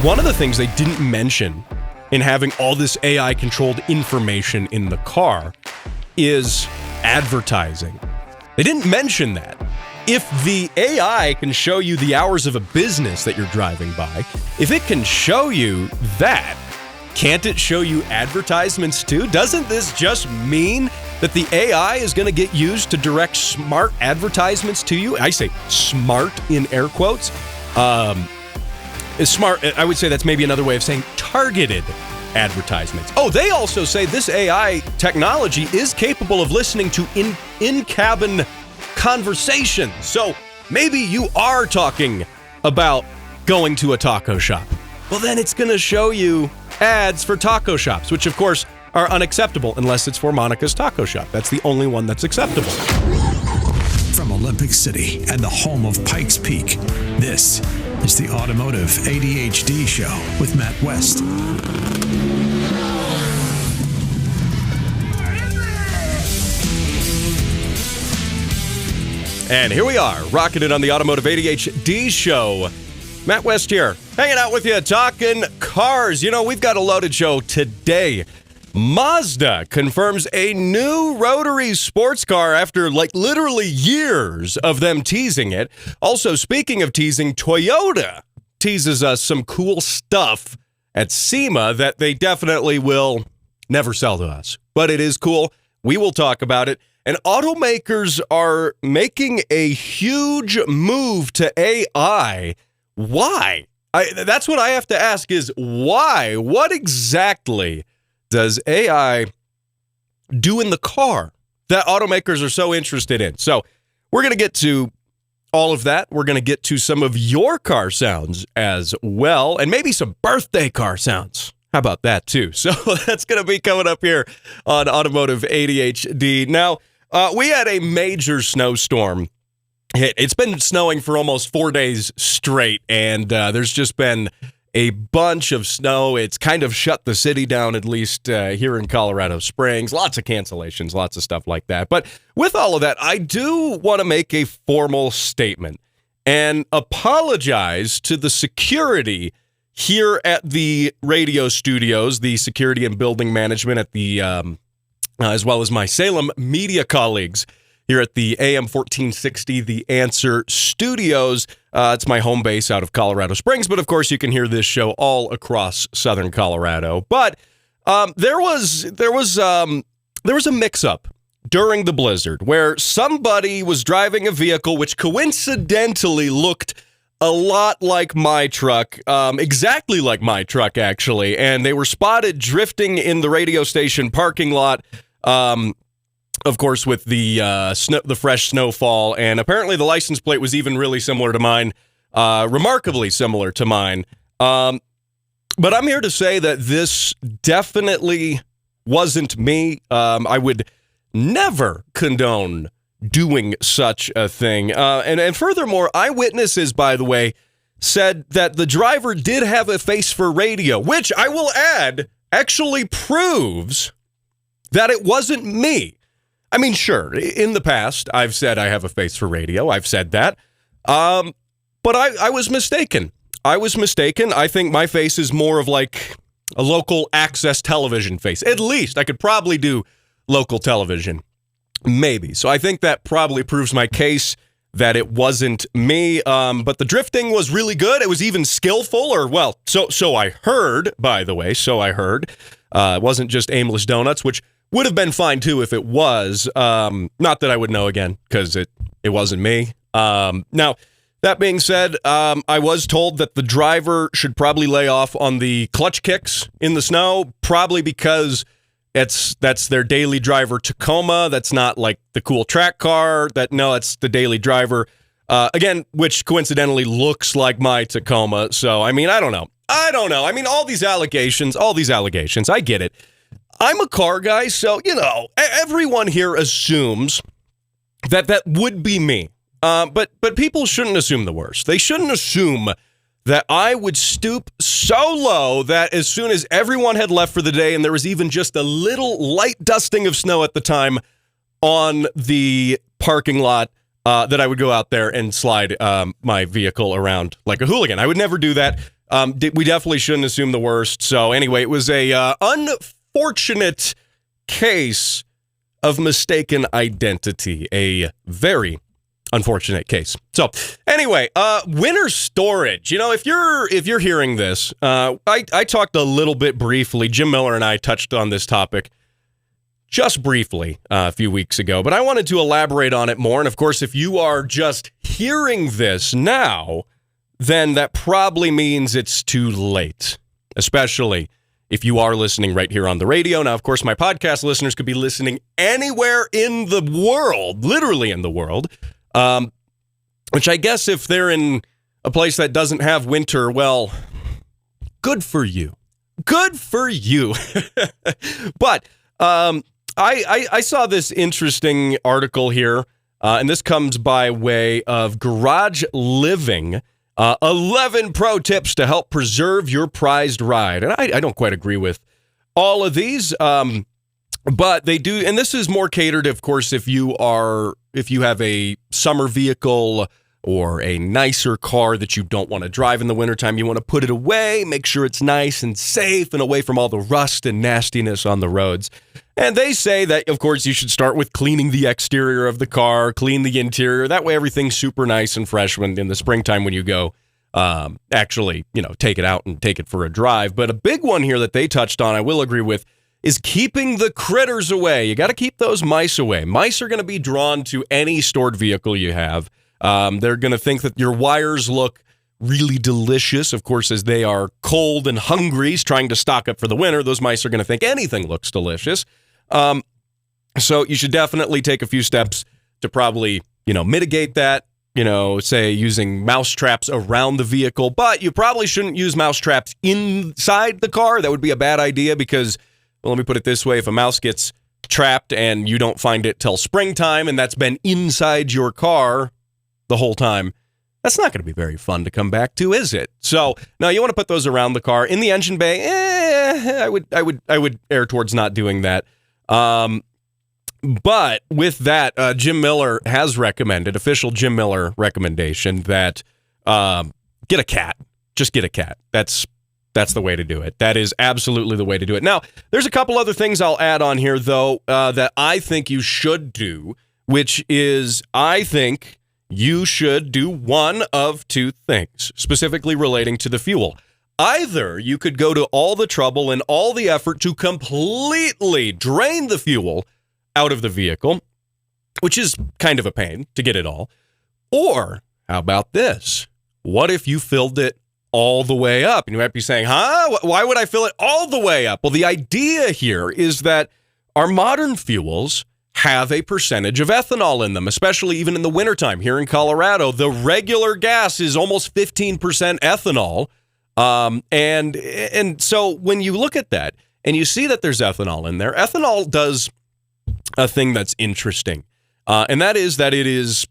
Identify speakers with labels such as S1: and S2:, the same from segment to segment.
S1: one of the things they didn't mention in having all this AI-controlled information in the car is advertising. They didn't mention that. If the AI can show you the hours of a business that you're driving by, if it can show you that, can't it show you advertisements too? Doesn't this just mean that the AI is going to get used to direct smart advertisements to you? I say smart in air quotes. Smart, I would say that's maybe another way of saying targeted advertisements. Oh, they also say this AI technology is capable of listening to in-cabin conversations. So maybe you are talking about going to a taco shop. Well, then it's going to show you ads for taco shops, which of course are unacceptable unless it's for Monica's Taco Shop. That's the only one that's acceptable.
S2: From Olympic City and the home of Pikes Peak, this is the Automotive ADHD Show with Matt West.
S1: And here we are, rocking it on the Automotive ADHD Show. Matt West here, hanging out with you, talking cars. You know, we've got a loaded show today. Mazda confirms a new rotary sports car after, literally years of them teasing it. Also, speaking of teasing, Toyota teases us some cool stuff at SEMA that they definitely will never sell to us. But it is cool. We will talk about it. And automakers are making a huge move to AI. Why? That's what I have to ask is why? What exactly does AI do in the car that automakers are so interested in? So we're going to get to all of that. We're going to get to some of your car sounds as well, and maybe some birthday car sounds. How about that, too? So that's going to be coming up here on Automotive ADHD. Now, we had a major snowstorm hit. It's been snowing for almost 4 days straight, and there's just been a bunch of snow. It's kind of shut the city down, at least here in Colorado Springs. Lots of cancellations, lots of stuff like that. But with all of that, I do want to make a formal statement and apologize to the security here at the radio studios, the security and building management at the, as well as my Salem media colleagues here at the AM 1460, The Answer Studios. It's my home base out of Colorado Springs, but of course you can hear this show all across southern Colorado. But there was a mix-up during the blizzard where somebody was driving a vehicle which coincidentally looked a lot like my truck, exactly like my truck actually, and they were spotted drifting in the radio station parking lot. Of course, with the fresh snowfall, and apparently the license plate was even really similar to mine, remarkably similar to mine. But I'm here to say that this definitely wasn't me. I would never condone doing such a thing. And furthermore, eyewitnesses, by the way, said that the driver did have a face for radio, which I will add actually proves that it wasn't me. I mean, sure, in the past, I've said I have a face for radio. I've said that. But I was mistaken. I think my face is more of like a local access television face. At least I could probably do local television. Maybe. So I think that probably proves my case that it wasn't me. But the drifting was really good. It was even skillful, or well, so I heard, by the way. It wasn't just aimless donuts, which would have been fine, too, if it was. Not that I would know again, because it wasn't me. Now, that being said, I was told that the driver should probably lay off on the clutch kicks in the snow, probably because that's their daily driver Tacoma. That's not like the cool track car. It's the daily driver. Again, which coincidentally looks like my Tacoma. So, I mean, I don't know. I mean, all these allegations, I get it. I'm a car guy, so, everyone here assumes that would be me. But people shouldn't assume the worst. They shouldn't assume that I would stoop so low that as soon as everyone had left for the day and there was even just a little light dusting of snow at the time on the parking lot, that I would go out there and slide my vehicle around like a hooligan. I would never do that. We definitely shouldn't assume the worst. So anyway, it was a unfortunate case of mistaken identity. A very unfortunate case. So anyway, winter storage. If you're hearing this, I talked a little bit briefly. Jim Miller and I touched on this topic just briefly a few weeks ago, but I wanted to elaborate on it more. And of course, if you are just hearing this now, then that probably means it's too late, especially if you are listening right here on the radio. Now, of course, my podcast listeners could be listening anywhere in the world, literally in the world, which I guess if they're in a place that doesn't have winter, well, good for you. Good for you. But I saw this interesting article here, and this comes by way of Garage Living. 11 pro tips to help preserve your prized ride. And I don't quite agree with all of these, but they do. And this is more catered, of course, if you have a summer vehicle or a nicer car that you don't want to drive in the wintertime. You want to put it away, make sure it's nice and safe and away from all the rust and nastiness on the roads. And they say that, of course, you should start with cleaning the exterior of the car, clean the interior. That way everything's super nice and fresh when in the springtime when you go actually, take it out and take it for a drive. But a big one here that they touched on, I will agree with, is keeping the critters away. You got to keep those mice away. Mice are going to be drawn to any stored vehicle you have. They're going to think that your wires look really delicious. Of course, as they are cold and hungry, trying to stock up for the winter, those mice are going to think anything looks delicious. So you should definitely take a few steps to probably, mitigate that, say using mouse traps around the vehicle. But you probably shouldn't use mouse traps inside the car. That would be a bad idea because, well, let me put it this way. If a mouse gets trapped and you don't find it till springtime and that's been inside your car the whole time, that's not going to be very fun to come back to, is it? So now you want to put those around the car. In the engine bay, I would err towards not doing that. But with that, Jim Miller has recommended, official Jim Miller recommendation, that get a cat. Just get a cat. That's the way to do it. That is absolutely the way to do it. Now, there's a couple other things I'll add on here, though, that I think you should do, which is I think you should do one of two things, specifically relating to the fuel. Either you could go to all the trouble and all the effort to completely drain the fuel out of the vehicle, which is kind of a pain to get it all. Or how about this? What if you filled it all the way up? And you might be saying, why would I fill it all the way up? Well, the idea here is that our modern fuels have a percentage of ethanol in them, especially even in the wintertime. Here in Colorado, the regular gas is almost 15% ethanol. And so when you look at that and you see that there's ethanol in there, ethanol does a thing that's interesting. And that is that it is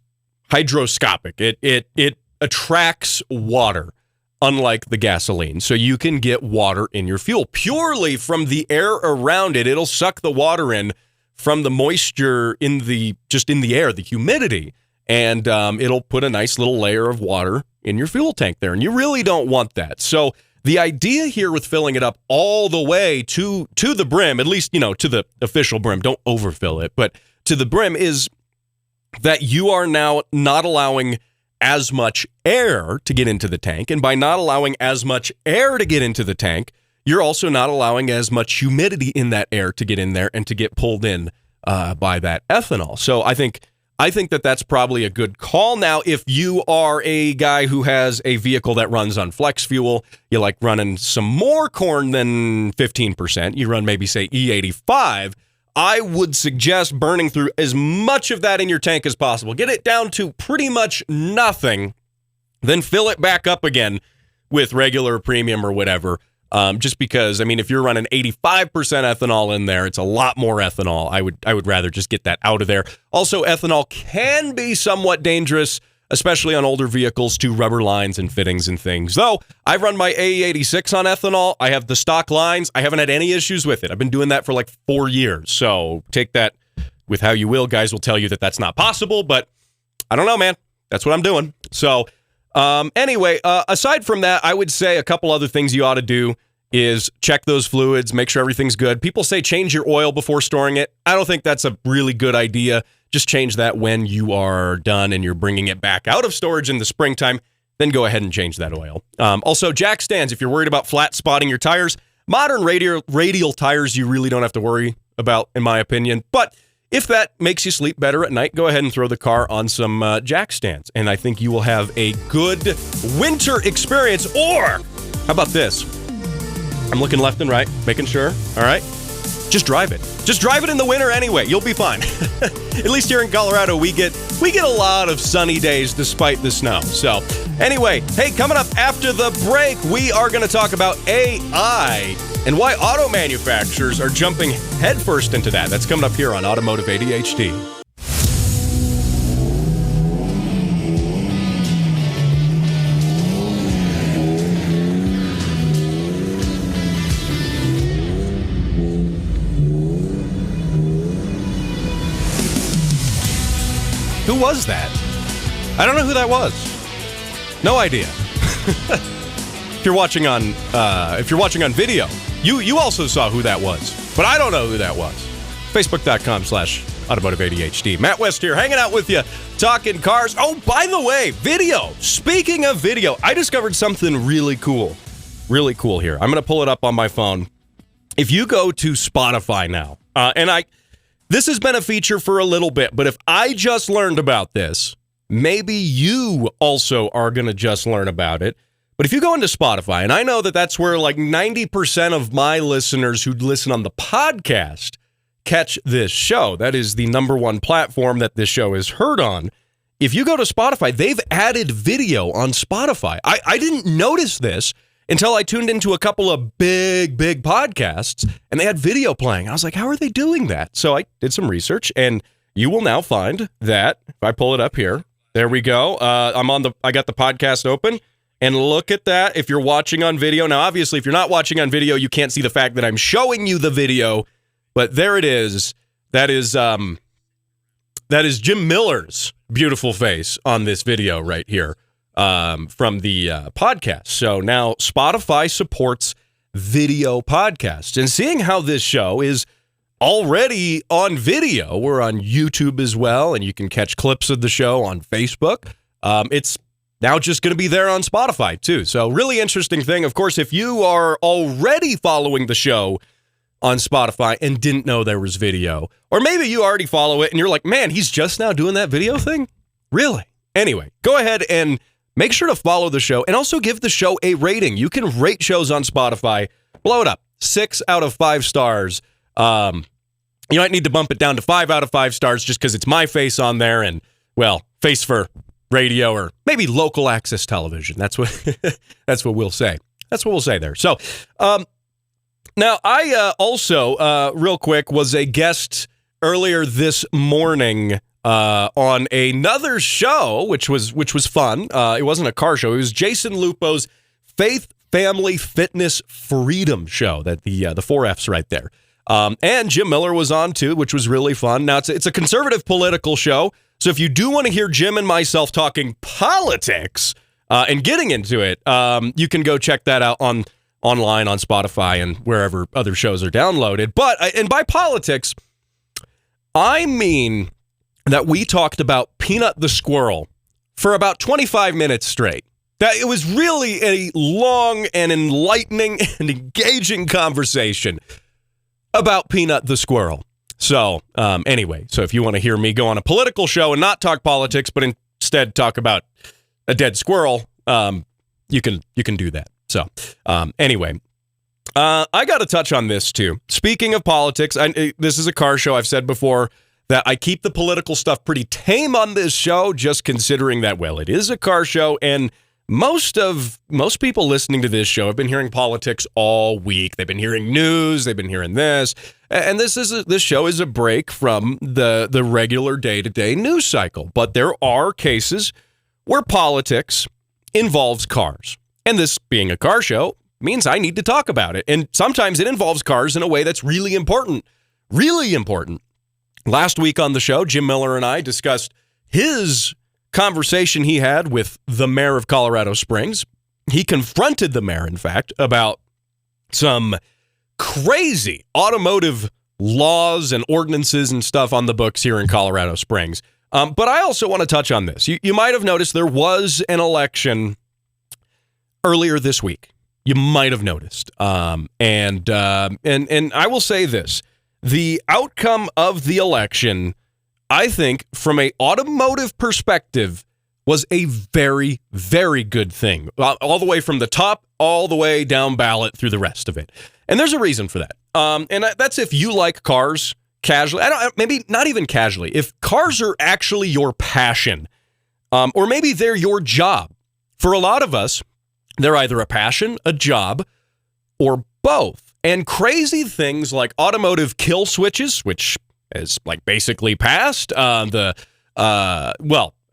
S1: hydroscopic. It attracts water, unlike the gasoline. So you can get water in your fuel purely from the air around it. It'll suck the water in from the moisture in the air, the humidity, and it'll put a nice little layer of water in your fuel tank there, and you really don't want that. So the idea here with filling it up all the way to the brim, at least, to the official brim, don't overfill it, but to the brim, is that you are now not allowing as much air to get into the tank, and by not allowing as much air to get into the tank, you're also not allowing as much humidity in that air to get in there and to get pulled in by that ethanol. So I think that that's probably a good call. Now, if you are a guy who has a vehicle that runs on flex fuel, you like running some more corn than 15%, you run maybe, say, E85, I would suggest burning through as much of that in your tank as possible. Get it down to pretty much nothing, then fill it back up again with regular premium or whatever. Just because, if you're running 85% ethanol in there, it's a lot more ethanol. I would rather just get that out of there. Also, ethanol can be somewhat dangerous, especially on older vehicles, to rubber lines and fittings and things. Though, I've run my AE86 on ethanol. I have the stock lines. I haven't had any issues with it. I've been doing that for like 4 years. So take that with how you will. Guys will tell you that that's not possible, but I don't know, man. That's what I'm doing. So Anyway, aside from that, I would say a couple other things you ought to do is check those fluids, make sure everything's good. People say change your oil before storing it. I don't think that's a really good idea. Just change that when you are done and you're bringing it back out of storage in the springtime. Then go ahead and change that oil. Also, jack stands, if you're worried about flat spotting your tires, modern radial tires you really don't have to worry about, in my opinion. But if that makes you sleep better at night, go ahead and throw the car on some jack stands. And I think you will have a good winter experience. Or, how about this? I'm looking left and right, making sure. All right? Just drive it. Just drive it in the winter anyway. You'll be fine. At least here in Colorado, we get a lot of sunny days despite the snow. So anyway, hey, coming up after the break, we are going to talk about AI and why auto manufacturers are jumping headfirst into that. That's coming up here on Automotive ADHD. Who was that? I don't know who that was. No idea. If you're watching on video, you also saw who that was, but I don't know who that was. Facebook.com/Automotive ADHD. Matt West here, hanging out with you, talking cars. Oh, by the way, video. Speaking of video, I discovered something really cool here. I'm going to pull it up on my phone. If you go to Spotify now, this has been a feature for a little bit, but if I just learned about this, maybe you also are going to just learn about it. But if you go into Spotify, and I know that that's where like 90% of my listeners who listen on the podcast catch this show. That is the number one platform that this show is heard on. If you go to Spotify, they've added video on Spotify. I didn't notice this until I tuned into a couple of big podcasts, and they had video playing. I was like, how are they doing that? So I did some research, and you will now find that, if I pull it up here, there we go. I got the podcast open, and look at that. If you're watching on video, now obviously if you're not watching on video, you can't see the fact that I'm showing you the video, but there it is. That is Jim Miller's beautiful face on this video right here. From the podcast. So now Spotify supports video podcasts. And seeing how this show is already on video, we're on YouTube as well, and you can catch clips of the show on Facebook. It's now just going to be there on Spotify too. So really interesting thing. Of course, if you are already following the show on Spotify and didn't know there was video, or maybe you already follow it and you're like, man, he's just now doing that video thing? Really? Anyway, go ahead and make sure to follow the show and also give the show a rating. You can rate shows on Spotify. Blow it up. 6 out of 5 stars. You might need to bump it down to 5 out of 5 stars just because it's my face on there and, well, face for radio or maybe local access television. That's what we'll say. That's what we'll say there. So now I also, real quick, was a guest earlier this morning on another show, which was fun. It wasn't a car show. It was Jason Lupo's Faith, Family, Fitness, Freedom show. That the 4 F's right there. And Jim Miller was on too, which was really fun. Now it's a conservative political show. So if you do want to hear Jim and myself talking politics and getting into it, you can go check that out online on Spotify and wherever other shows are downloaded. But and by politics, I mean that we talked about Peanut the Squirrel for about 25 minutes straight. That it was really a long and enlightening and engaging conversation about Peanut the Squirrel. So anyway, so if you want to hear me go on a political show and not talk politics, but instead talk about a dead squirrel, you can do that. So anyway, I got to touch on this too. Speaking of politics, this is a car show. I've said before that I keep the political stuff pretty tame on this show, just considering that, well, it is a car show, and most people listening to this show have been hearing politics all week. They've been hearing news, they've been hearing this, and this show is a break from the regular day-to-day news cycle. But there are cases where politics involves cars, and this being a car show means I need to talk about it. And sometimes it involves cars in a way that's really important. Really important. Last week on the show, Jim Miller and I discussed his conversation he had with the mayor of Colorado Springs. He confronted the mayor, in fact, about some crazy automotive laws and ordinances and stuff on the books here in Colorado Springs. But I also want to touch on this. You might have noticed there was an election earlier this week. You might have noticed. And I will say this. The outcome of the election, I think, from an automotive perspective, was a very, very good thing. All the way from the top, all the way down ballot through the rest of it. And there's a reason for that. And that's if you like cars casually. Maybe not even casually. If cars are actually your passion, or maybe they're your job. For a lot of us, they're either a passion, a job, or both. And crazy things like automotive kill switches, which is like basically passed. I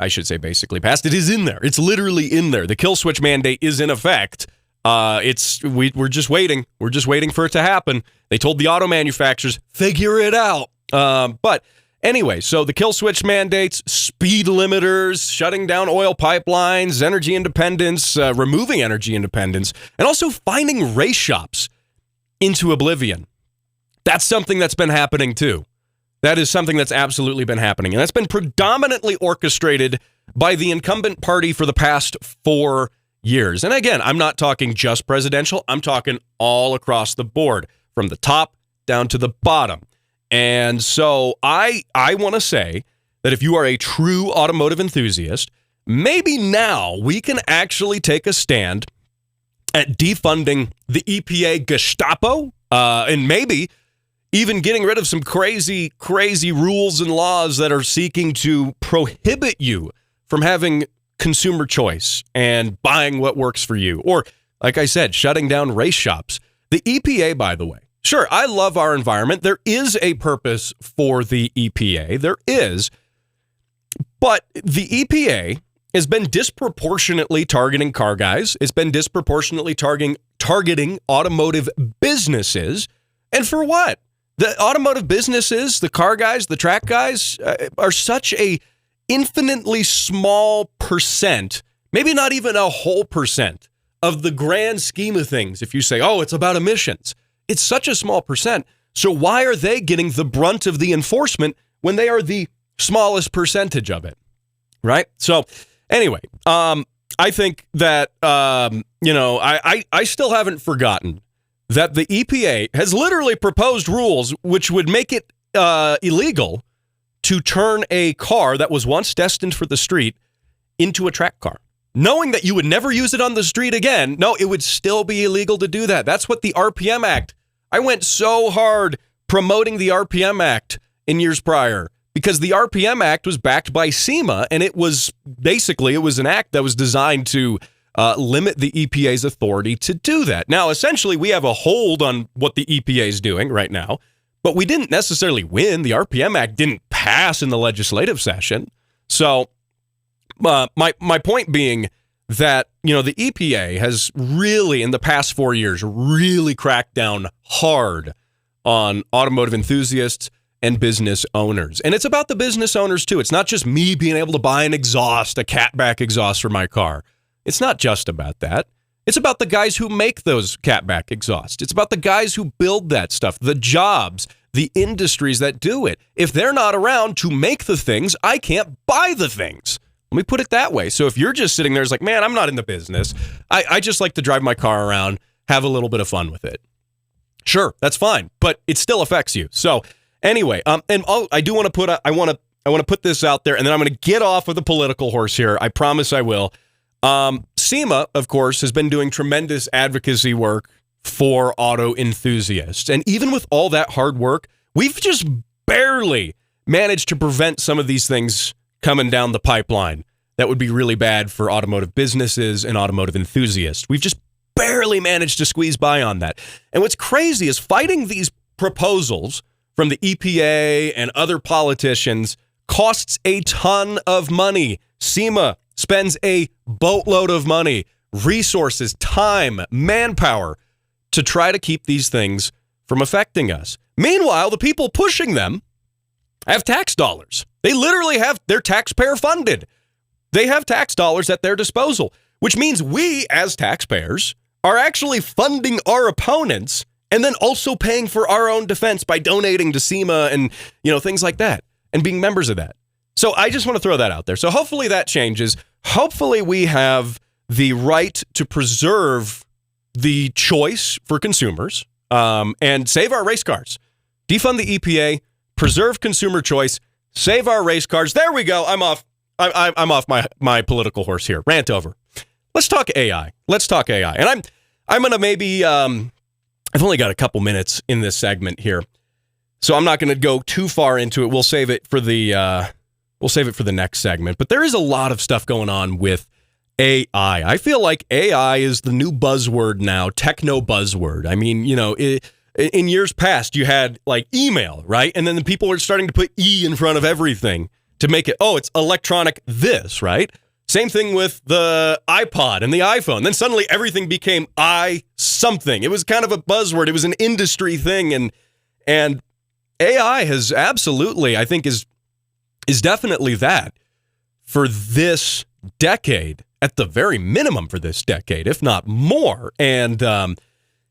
S1: should say basically passed. It is in there. It's literally in there. The kill switch mandate is in effect. We're just waiting. We're just waiting for it to happen. They told the auto manufacturers, figure it out. But anyway, so the kill switch mandates, speed limiters, shutting down oil pipelines, energy independence, removing energy independence, and also finding race shops into oblivion. That's something that's been happening too. That is something that's absolutely been happening. And that's been predominantly orchestrated by the incumbent party for the past 4 years. And again, I'm not talking just presidential. I'm talking all across the board, from the top down to the bottom. And so I want to say that if you are a true automotive enthusiast, maybe now we can actually take a stand at defunding the EPA Gestapo, and maybe even getting rid of some crazy rules and laws that are seeking to prohibit you from having consumer choice and buying what works for you. Or, like I said, shutting down race shops. The EPA, by the way, sure, I love our environment. There is a purpose for the EPA. There is. But the EPA has been disproportionately targeting car guys. It's been disproportionately targeting automotive businesses. And for what? The automotive businesses, the car guys, the track guys are such a infinitely small percent, maybe not even a whole percent of the grand scheme of things. If you say, oh, it's about emissions, it's such a small percent. So why are they getting the brunt of the enforcement when they are the smallest percentage of it? Right? So anyway, I think that, I still haven't forgotten that the EPA has literally proposed rules which would make it illegal to turn a car that was once destined for the street into a track car. Knowing that you would never use it on the street again, no, it would still be illegal to do that. That's what the RPM Act, I went so hard promoting the RPM Act in years prior because the RPM Act was backed by SEMA, and it was an act that was designed to limit the EPA's authority to do that. Now, essentially, we have a hold on what the EPA is doing right now, but we didn't necessarily win. The RPM Act didn't pass in the legislative session. So my point being that, the EPA has really, in the past 4 years, really cracked down hard on automotive enthusiasts and business owners. And it's about the business owners, too. It's not just me being able to buy an exhaust, a catback exhaust for my car. It's not just about that. It's about the guys who make those catback exhausts. It's about the guys who build that stuff, the jobs, the industries that do it. If they're not around to make the things, I can't buy the things. Let me put it that way. So if you're just sitting there, it's like, man, I'm not in the business. I just like to drive my car around, have a little bit of fun with it. Sure, that's fine, but it still affects you. So anyway, I do want to put I want to put this out there, and then I'm going to get off of the political horse here. I promise I will. SEMA, of course, has been doing tremendous advocacy work for auto enthusiasts. And even with all that hard work, we've just barely managed to prevent some of these things coming down the pipeline that would be really bad for automotive businesses and automotive enthusiasts. We've just barely managed to squeeze by on that. And what's crazy is fighting these proposals from the EPA and other politicians costs a ton of money. SEMA spends a boatload of money, resources, time, manpower to try to keep these things from affecting us. Meanwhile, the people pushing them have tax dollars. They literally have their taxpayer funded. They have tax dollars at their disposal, which means we, as taxpayers, are actually funding our opponents and then also paying for our own defense by donating to SEMA and, things like that and being members of that. So I just want to throw that out there. So hopefully that changes. Hopefully we have the right to preserve the choice for consumers and save our race cars. Defund the EPA, preserve consumer choice, save our race cars. There we go. I'm off. I'm off my political horse here. Rant over. Let's talk AI. And I'm going to maybe, I've only got a couple minutes in this segment here, so I'm not going to go too far into it. We'll save it for the next segment. But there is a lot of stuff going on with AI. I feel like AI is the new buzzword now, techno buzzword. I mean, in years past, you had like email, right? And then the people are starting to put E in front of everything to make it, it's electronic this, right? Same thing with the iPod and the iPhone. Then suddenly everything became something. It was kind of a buzzword. It was an industry thing. And AI has absolutely, I think, is definitely that for this decade, at the very minimum for this decade, if not more. And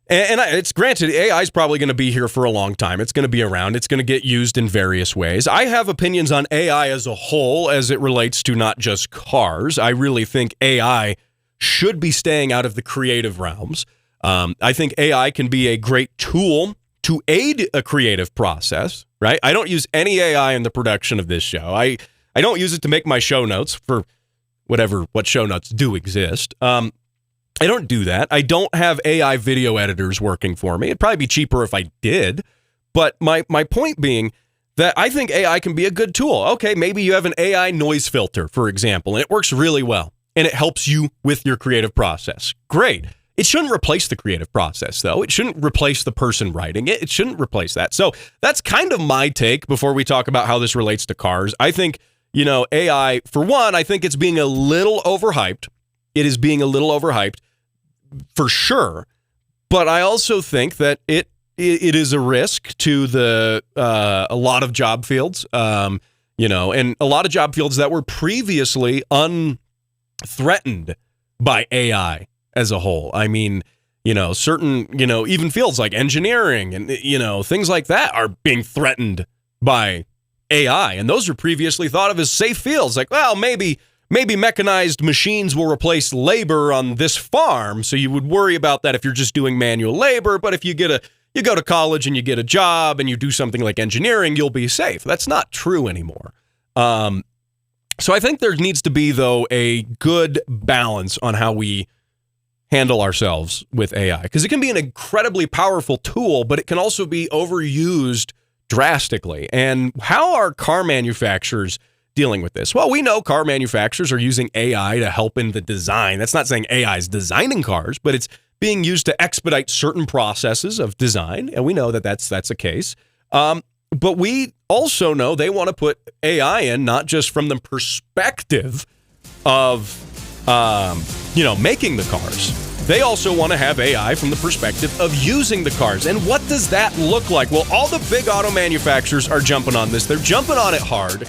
S1: it's granted, AI is probably going to be here for a long time. It's going to be around. It's going to get used in various ways. I have opinions on AI as a whole as it relates to not just cars. I really think AI should be staying out of the creative realms. I think AI can be a great tool to aid a creative process, right? I don't use any AI in the production of this show. I don't use it to make my show notes for what show notes do exist. I don't do that. I don't have AI video editors working for me. It'd probably be cheaper if I did. But my point being that I think AI can be a good tool. Okay, maybe you have an AI noise filter, for example, and it works really well, and it helps you with your creative process. Great. It shouldn't replace the creative process, though. It shouldn't replace the person writing it. It shouldn't replace that. So that's kind of my take before we talk about how this relates to cars. I think, AI, for one, I think it's being a little overhyped. It is being a little overhyped, for sure. But I also think that it is a risk to a lot of job fields, and a lot of job fields that were previously unthreatened by AI as a whole. I mean, certain, even fields like engineering and, things like that are being threatened by AI. And those are previously thought of as safe fields. Like, well, maybe mechanized machines will replace labor on this farm. So you would worry about that if you're just doing manual labor. But if you go to college and you get a job and you do something like engineering, you'll be safe. That's not true anymore. So I think there needs to be, though, a good balance on how we handle ourselves with AI, because it can be an incredibly powerful tool, but it can also be overused drastically. And how are car manufacturers dealing with this? Well, we know car manufacturers are using AI to help in the design. That's not saying AI is designing cars, but it's being used to expedite certain processes of design. And we know that that's the case. But we also know they want to put AI in not just from the perspective of, making the cars. They also want to have AI from the perspective of using the cars. And what does that look like? Well, all the big auto manufacturers are jumping on this. They're jumping on it hard.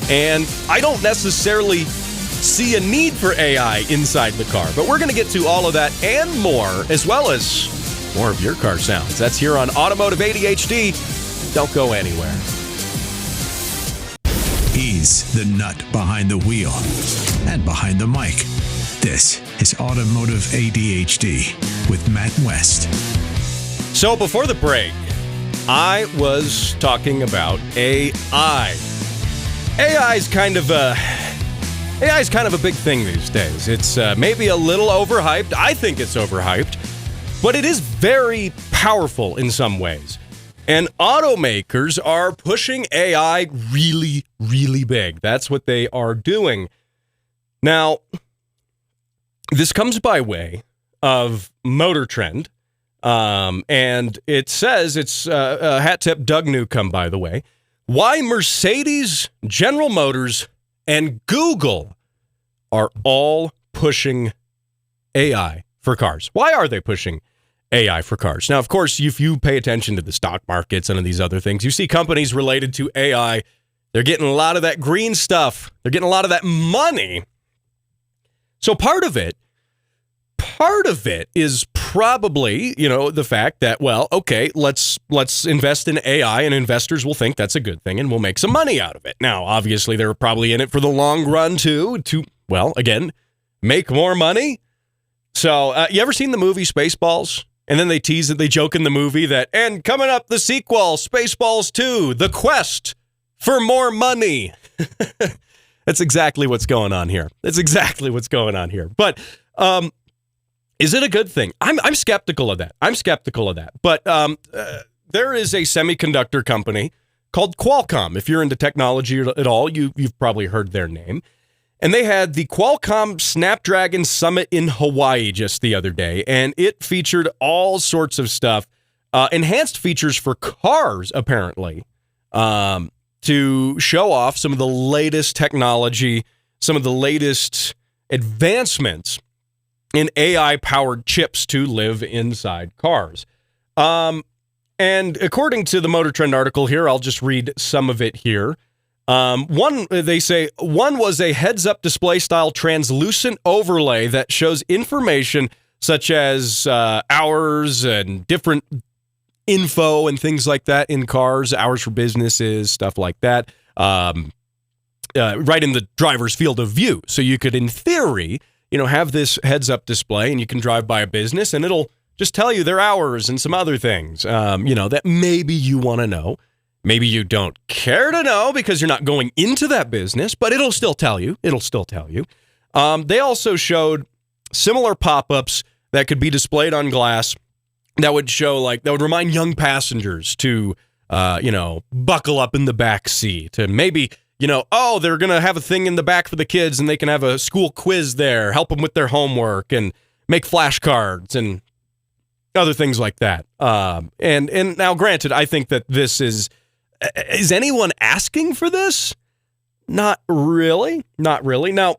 S1: And I don't necessarily see a need for AI inside the car. But we're going to get to all of that and more, as well as more of your car sounds. That's here on Automotive ADHD. Don't go anywhere.
S2: He's the nut behind the wheel and behind the mic. This is Automotive ADHD with Matt West.
S1: So before the break, I was talking about AI. AI is kind of a big thing these days. It's maybe a little overhyped. I think it's overhyped, but it is very powerful in some ways. And automakers are pushing AI really, really big. That's what they are doing. Now, this comes by way of Motor Trend, and it says, it's hat tip Doug Newcomb, by the way, why Mercedes, General Motors, and Google are all pushing AI for cars. Why are they pushing AI for cars? Now, of course, if you pay attention to the stock markets and these other things, you see companies related to AI, they're getting a lot of that green stuff. They're getting a lot of that money So part of it is probably, the fact that, well, okay, let's invest in AI, and investors will think that's a good thing and we'll make some money out of it. Now, obviously, they're probably in it for the long run too, well, again, make more money. So you ever seen the movie Spaceballs? And then they tease it, they joke in the movie that, and coming up, the sequel, Spaceballs 2, The Quest for More Money. That's exactly what's going on here. But is it a good thing? I'm skeptical of that. But there is a semiconductor company called Qualcomm. If you're into technology at all, you've probably heard their name. And they had the Qualcomm Snapdragon Summit in Hawaii just the other day, and it featured all sorts of stuff, enhanced features for cars, apparently, to show off some of the latest technology, some of the latest advancements in AI-powered chips to live inside cars. And according to the Motor Trend article here, I'll just read some of it here. They say one was a heads-up display style translucent overlay that shows information such as hours and different info and things like that in cars, hours for businesses, stuff like that, right in the driver's field of view. So you could, in theory, have this heads-up display, and you can drive by a business, and it'll just tell you their hours and some other things, that maybe you want to know. Maybe you don't care to know because you're not going into that business, but it'll still tell you. They also showed similar pop-ups that could be displayed on glass that would remind young passengers to, buckle up in the back seat. To maybe, they're going to have a thing in the back for the kids and they can have a school quiz there, help them with their homework and make flashcards and other things like that. And now, granted, I think that this is anyone asking for this? Not really. Now,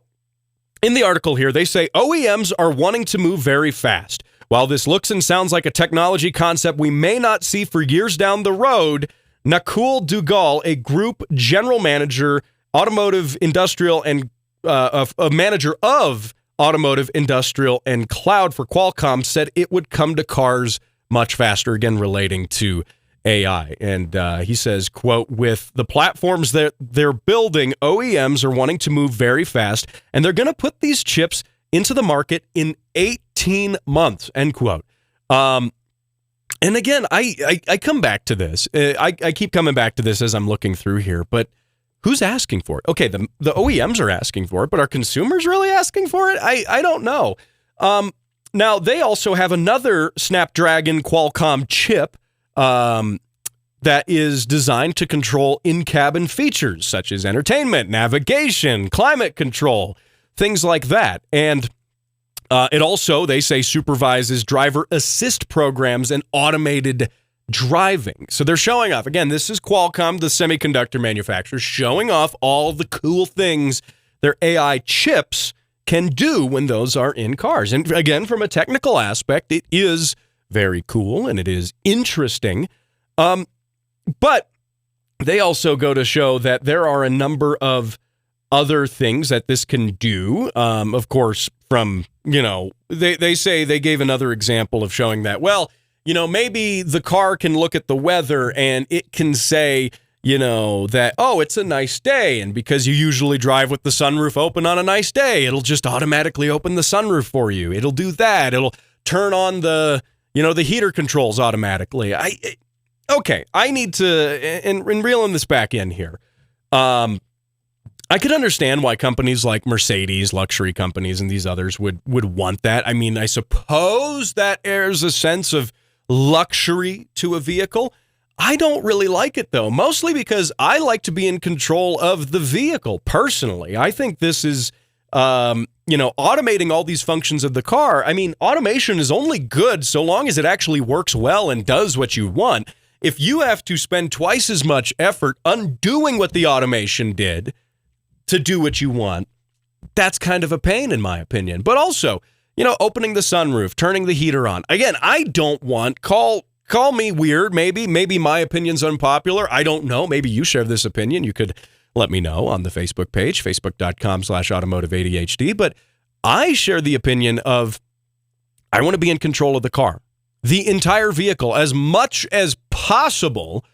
S1: in the article here, they say OEMs are wanting to move very fast. While this looks and sounds like a technology concept we may not see for years down the road, Nakul Dugal, a group general manager, automotive, industrial, and a manager of automotive, industrial, and cloud for Qualcomm, said it would come to cars much faster, again, relating to AI. And he says, quote, with the platforms that they're building, OEMs are wanting to move very fast, and they're going to put these chips into the market in 18 months, end quote. And again, I come back to this. I keep coming back to this as I'm looking through here, but who's asking for it? Okay, the OEMs are asking for it, but are consumers really asking for it? I don't know. Now, they also have another Snapdragon Qualcomm chip that is designed to control in-cabin features such as entertainment, navigation, climate control, things like that. And it also, they say, supervises driver assist programs and automated driving. So they're showing off. Again, this is Qualcomm, the semiconductor manufacturer, showing off all the cool things their AI chips can do when those are in cars. And again, from a technical aspect, it is very cool and it is interesting. But they also go to show that there are a number of other things that this can do. Of course, from, they say they gave another example of showing that, well, maybe the car can look at the weather and it can say, that, oh, it's a nice day. And because you usually drive with the sunroof open on a nice day, it'll just automatically open the sunroof for you. It'll do that. It'll turn on the heater controls automatically. I need to, and reeling this back in here. I could understand why companies like Mercedes, luxury companies, and these others would want that. I mean, I suppose that airs a sense of luxury to a vehicle. I don't really like it, though, mostly because I like to be in control of the vehicle, personally. I think this is, automating all these functions of the car. I mean, automation is only good so long as it actually works well and does what you want. If you have to spend twice as much effort undoing what the automation did to do what you want, that's kind of a pain, in my opinion. But also, opening the sunroof, turning the heater on. Again, I don't want, call me weird, maybe my opinion's unpopular. I don't know. Maybe you share this opinion. You could let me know on the Facebook page, facebook.com/automotiveadhd. But I share the opinion of I want to be in control of the car, the entire vehicle, as much as possible.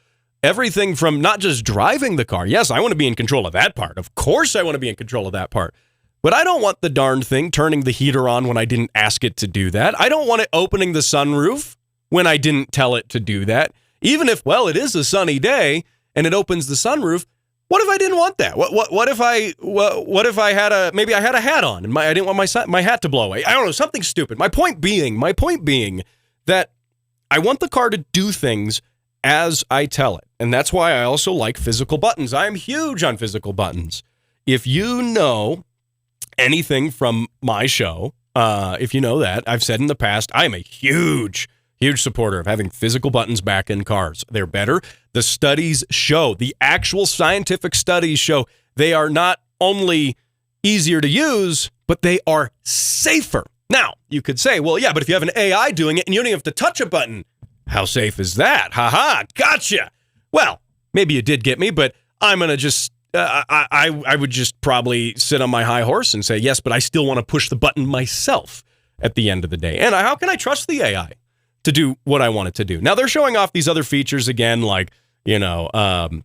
S1: Everything from not just driving the car. Yes, I want to be in control of that part. Of course I want to be in control of that part. But I don't want the darn thing turning the heater on when I didn't ask it to do that. I don't want it opening the sunroof when I didn't tell it to do that. Even if, well, it is a sunny day and it opens the sunroof. What if I didn't want that? What if I had maybe I had a hat on and I didn't want my hat to blow away? I don't know, something stupid. My point being that I want the car to do things as I tell it. And that's why I also like physical buttons. I am huge on physical buttons. If you know anything from my show, if you know that, I've said in the past, I am a huge supporter of having physical buttons back in cars. They're better. The studies show, the actual scientific studies show, they are not only easier to use, but they are safer. Now, you could say, well, yeah, but if you have an AI doing it and you don't even have to touch a button, how safe is that? Ha, gotcha. Well, maybe you did get me, but I'm going to just, I would just probably sit on my high horse and say, yes, but I still want to push the button myself at the end of the day. And how can I trust the AI to do what I want it to do? Now, they're showing off these other features again, like, the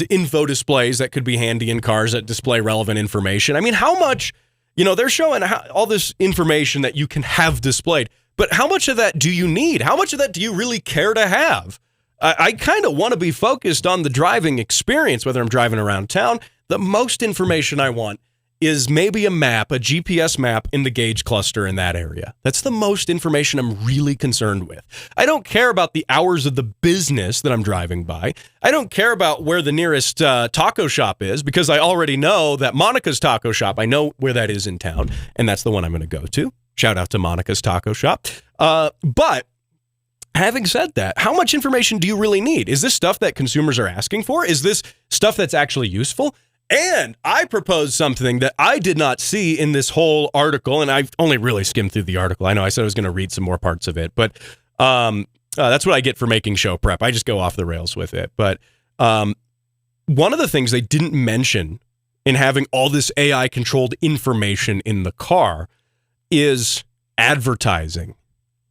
S1: info displays that could be handy in cars that display relevant information. I mean, how much, they're showing all this information that you can have displayed. But how much of that do you need? How much of that do you really care to have? I kind of want to be focused on the driving experience, whether I'm driving around town. The most information I want is maybe a GPS map in the gauge cluster in that area. That's the most information I'm really concerned with. I don't care about the hours of the business that I'm driving by. I don't care about where the nearest taco shop is, because I already know that Monica's Taco Shop, I know where that is in town, and that's the one I'm going to go to. Shout out to Monica's Taco Shop. But having said that, how much information do you really need? Is this stuff that consumers are asking for? Is this stuff that's actually useful? And I proposed something that I did not see in this whole article, and I've only really skimmed through the article. I know I said I was going to read some more parts of it, but that's what I get for making show prep. I just go off the rails with it. But one of the things they didn't mention in having all this AI-controlled information in the car is advertising.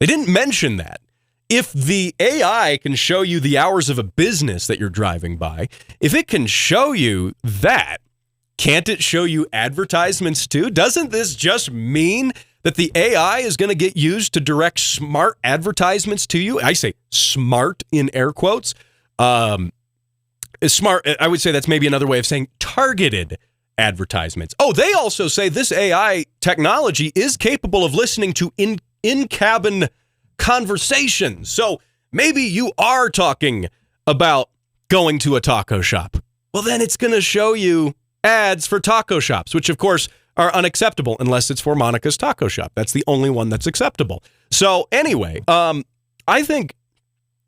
S1: They didn't mention that. If the AI can show you the hours of a business that you're driving by, if it can show you that, can't it show you advertisements too? Doesn't this just mean that the AI is going to get used to direct smart advertisements to you? I say smart in air quotes. Smart, I would say that's maybe another way of saying targeted advertisements. Oh, they also say this AI technology is capable of listening to in-cabin conversations. So maybe you are talking about going to a taco shop. Well, then it's going to show you ads for taco shops, which of course are unacceptable unless it's for Monica's Taco Shop. That's the only one that's acceptable. So anyway, I think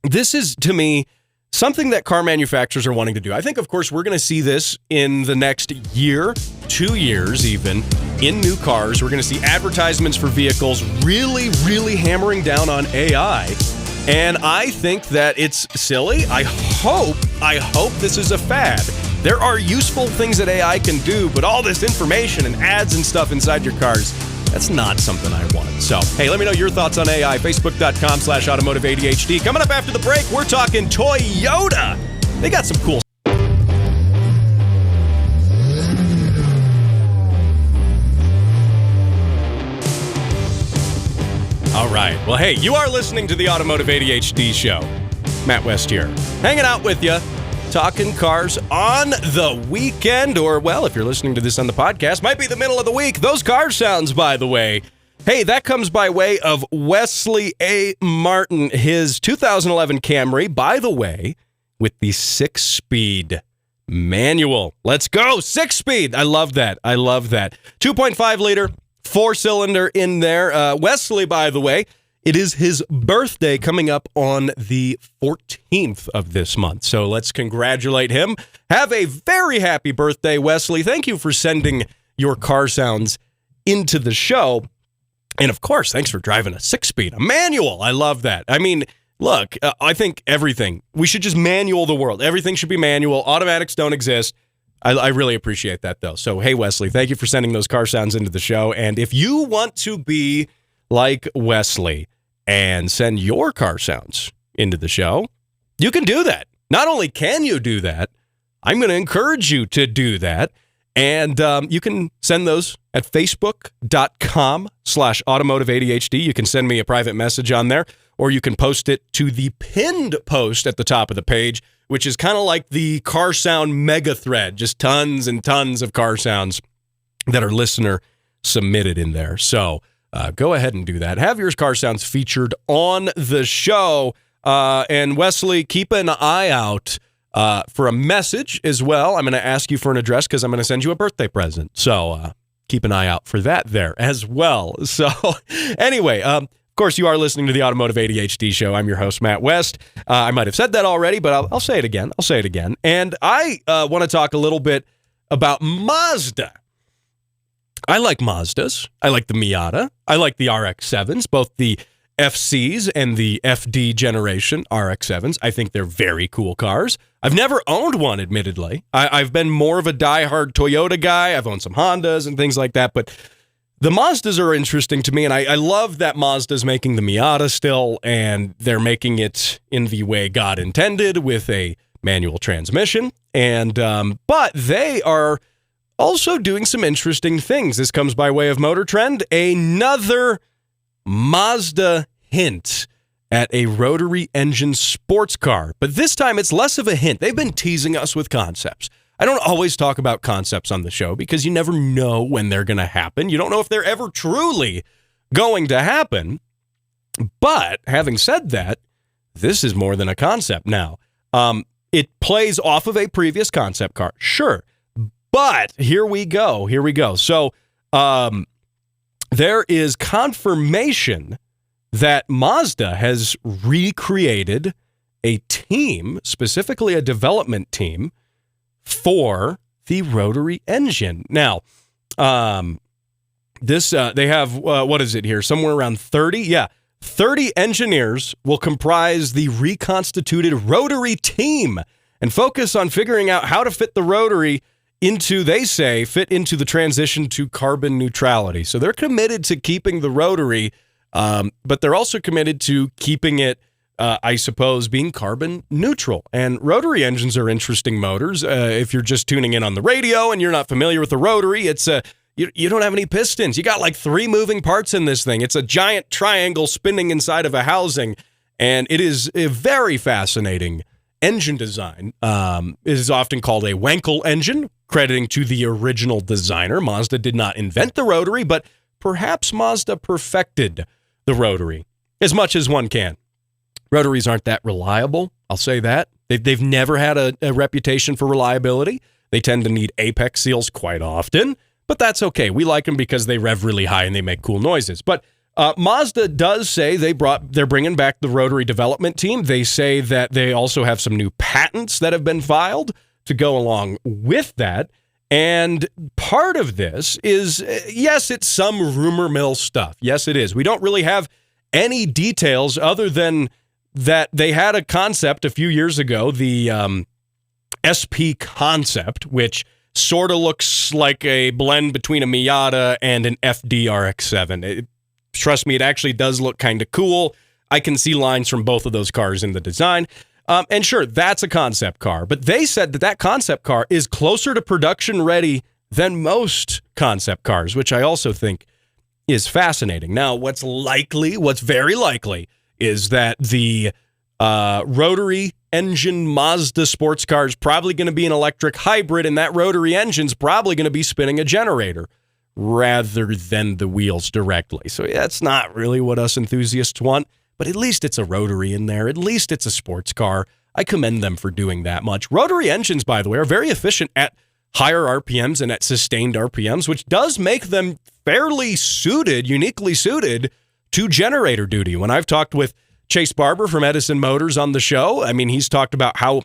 S1: this is, to me, something that car manufacturers are wanting to do. I think, of course, we're going to see this in the next year, 2 years even, in new cars. We're going to see advertisements for vehicles really, really hammering down on AI. And I think that it's silly. I hope this is a fad. There are useful things that AI can do, but all this information and ads and stuff inside your cars, that's not something I want. So, hey, let me know your thoughts on AI. Facebook.com/Automotive ADHD. Coming up after the break, we're talking Toyota. They got some cool. All right. Well, hey, you are listening to the Automotive ADHD show. Matt West here, hanging out with you, talking cars on the weekend, or, well, if you're listening to this on the podcast, might be the middle of the week. Those car sounds, by the way. Hey, that comes by way of Wesley A. Martin, his 2011 Camry, by the way, with the 6-speed manual. Let's go. 6-speed. I love that. 2.5 liter, 4-cylinder in there. Wesley, by the way, it is his birthday coming up on the 14th of this month. So let's congratulate him. Have a very happy birthday, Wesley. Thank you for sending your car sounds into the show. And of course, thanks for driving a 6-speed, a manual. I love that. I mean, look, I think everything, we should just manual the world. Everything should be manual. Automatics don't exist. I really appreciate that, though. So, hey, Wesley, thank you for sending those car sounds into the show. And if you want to be like Wesley and send your car sounds into the show, you can do that. Not only can you do that, I'm going to encourage you to do that. And you can send those at facebook.com/automotive-ADHD. You can send me a private message on there, or you can post it to the pinned post at the top of the page, which is kind of like the car sound mega thread, just tons and tons of car sounds that are listener submitted in there. So go ahead and do that. Have your car sounds featured on the show. And Wesley, keep an eye out for a message as well. I'm going to ask you for an address because I'm going to send you a birthday present. So keep an eye out for that there as well. So anyway, of course, you are listening to the Automotive ADHD show. I'm your host, Matt West. I might have said that already, but I'll say it again. And I want to talk a little bit about Mazda. I like Mazdas. I like the Miata. I like the RX-7s, both the FCs and the FD generation RX-7s. I think they're very cool cars. I've never owned one, admittedly. I've been more of a diehard Toyota guy. I've owned some Hondas and things like that, but the Mazdas are interesting to me, and I love that Mazda's making the Miata still, and they're making it in the way God intended with a manual transmission. And but they are also doing some interesting things. This comes by way of Motor Trend. Another Mazda hint at a rotary engine sports car. But this time it's less of a hint. They've been teasing us with concepts. I don't always talk about concepts on the show because you never know when they're going to happen. You don't know if they're ever truly going to happen. But having said that, this is more than a concept now. It plays off of a previous concept car, sure. But here we go. So there is confirmation that Mazda has recreated a team, specifically a development team, for the rotary engine. Now, they have, what is it here? Somewhere around 30? Yeah, 30 engineers will comprise the reconstituted rotary team and focus on figuring out how to fit the rotary into the transition to carbon neutrality. So they're committed to keeping the rotary, but they're also committed to keeping it, I suppose, being carbon neutral. And rotary engines are interesting motors. If you're just tuning in on the radio and you're not familiar with the rotary, it's you don't have any pistons. You got like 3 moving parts in this thing. It's a giant triangle spinning inside of a housing, and it is a very fascinating engine design. It is often called a Wankel engine, crediting to the original designer. Mazda did not invent the rotary, but perhaps Mazda perfected the rotary as much as one can. Rotaries aren't that reliable, I'll say that. They've never had a reputation for reliability. They tend to need apex seals quite often, but that's okay. We like them because they rev really high and they make cool noises. But Mazda does say they're bringing back the rotary development team. They say that they also have some new patents that have been filed to go along with that. And part of this is, yes, it's some rumor mill stuff. Yes, it is. We don't really have any details other than that they had a concept a few years ago, the SP concept, which sort of looks like a blend between a Miata and an FD RX-7. Trust me, it actually does look kind of cool. I can see lines from both of those cars in the design. And sure, that's a concept car. But they said that concept car is closer to production ready than most concept cars, which I also think is fascinating. Now, what's very likely is that the rotary engine Mazda sports car is probably going to be an electric hybrid, and that rotary engine's probably going to be spinning a generator rather than the wheels directly. So that's not really what us enthusiasts want, but at least it's a rotary in there. At least it's a sports car. I commend them for doing that much. Rotary engines, by the way, are very efficient at higher RPMs and at sustained RPMs, which does make them fairly uniquely suited to generator duty. When I've talked with Chase Barber from Edison Motors on the show, I mean, he's talked about how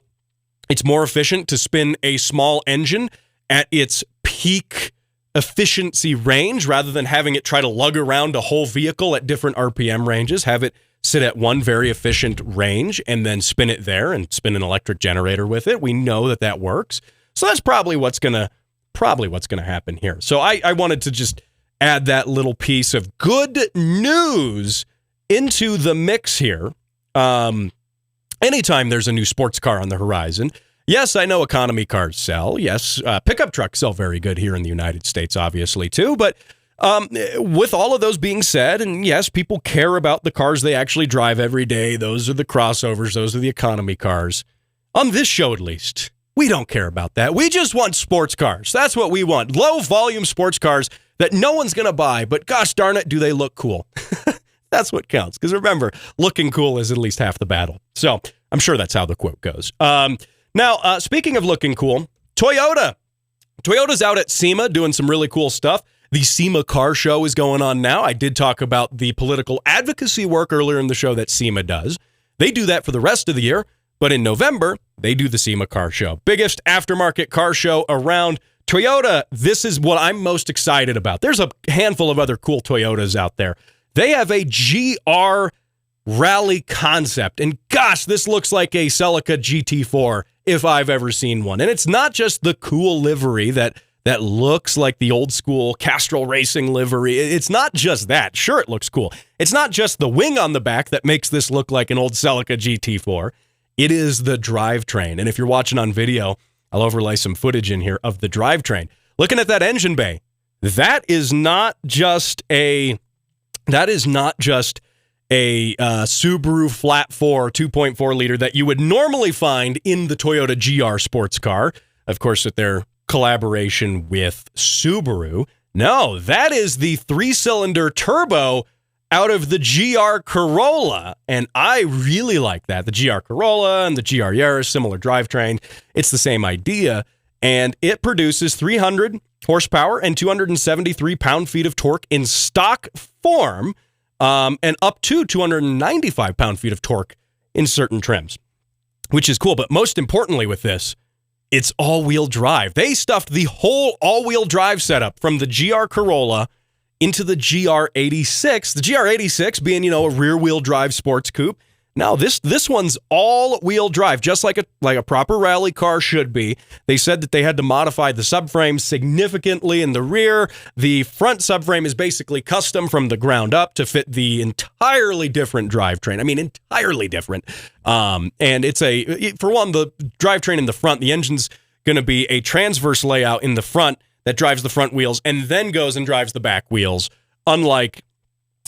S1: it's more efficient to spin a small engine at its peak efficiency range rather than having it try to lug around a whole vehicle at different RPM ranges. Have it sit at one very efficient range and then spin it there and spin an electric generator with it. We know that works. So that's probably what's gonna happen here. So I wanted to just add that little piece of good news into the mix here. Anytime there's a new sports car on the horizon, yes, I know economy cars sell. Yes, pickup trucks sell very good here in the United States, obviously, too. But with all of those being said, and yes, people care about the cars they actually drive every day. Those are the crossovers. Those are the economy cars. On this show, at least, we don't care about that. We just want sports cars. That's what we want. Low-volume sports cars that no one's going to buy, but gosh darn it, do they look cool. That's what counts. Because remember, looking cool is at least half the battle. So I'm sure that's how the quote goes. Now, speaking of looking cool, Toyota. Toyota's out at SEMA doing some really cool stuff. The SEMA car show is going on now. I did talk about the political advocacy work earlier in the show that SEMA does. They do that for the rest of the year, but in November, they do the SEMA car show. Biggest aftermarket car show around. Toyota, this is what I'm most excited about. There's a handful of other cool Toyotas out there. They have a GR rally concept, and gosh, this looks like a Celica GT4 if I've ever seen one. And it's not just the cool livery that looks like the old school Castrol Racing livery. It's not just that. Sure, it looks cool. It's not just the wing on the back that makes this look like an old Celica GT4. It is the drivetrain. And if you're watching on video, I'll overlay some footage in here of the drivetrain. Looking at that engine bay, that is not just a Subaru flat 4 2.4 liter that you would normally find in the Toyota GR sports car. Of course, with their collaboration with Subaru. No, that is the 3-cylinder turbo out of the GR Corolla. And I really like that. The GR Corolla and the GR Yaris, similar drivetrain. It's the same idea. And it produces 300 horsepower and 273 pound-feet of torque in stock form. And up to 295 pound-feet of torque in certain trims, which is cool. But most importantly with this, it's all-wheel drive. They stuffed the whole all-wheel drive setup from the GR Corolla into the GR86. The GR86 being, a rear-wheel drive sports coupe. Now, this one's all-wheel drive, just like a proper rally car should be. They said that they had to modify the subframe significantly in the rear. The front subframe is basically custom from the ground up to fit the entirely different drivetrain. I mean, entirely different. And it's for one, the drivetrain in the front, the engine's going to be a transverse layout in the front that drives the front wheels and then goes and drives the back wheels, unlike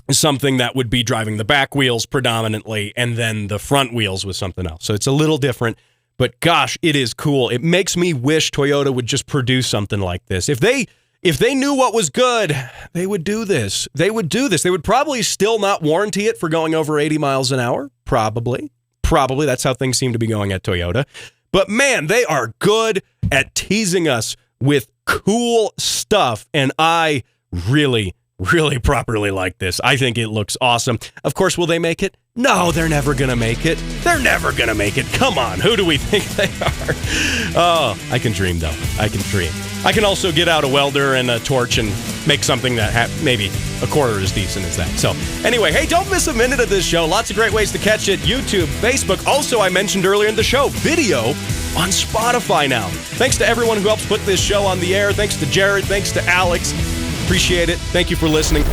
S1: something that would be driving the back wheels predominantly and then the front wheels with something else. So it's a little different, but gosh, it is cool. It makes me wish Toyota would just produce something like this. If they knew what was good, they would do this. They would probably still not warranty it for going over 80 miles an hour. Probably. That's how things seem to be going at Toyota. But man, they are good at teasing us with cool stuff. And I really properly like this. I think it looks awesome. Of course, will they make it? No, they're never going to make it. Come on, who do we think they are? Oh, I can dream, though. I can dream. I can also get out a welder and a torch and make something that maybe a quarter as decent as that. So anyway, hey, don't miss a minute of this show. Lots of great ways to catch it. YouTube, Facebook. Also, I mentioned earlier in the show, video on Spotify now. Thanks to everyone who helps put this show on the air. Thanks to Jared. Thanks to Alex. Appreciate it. Thank you for listening.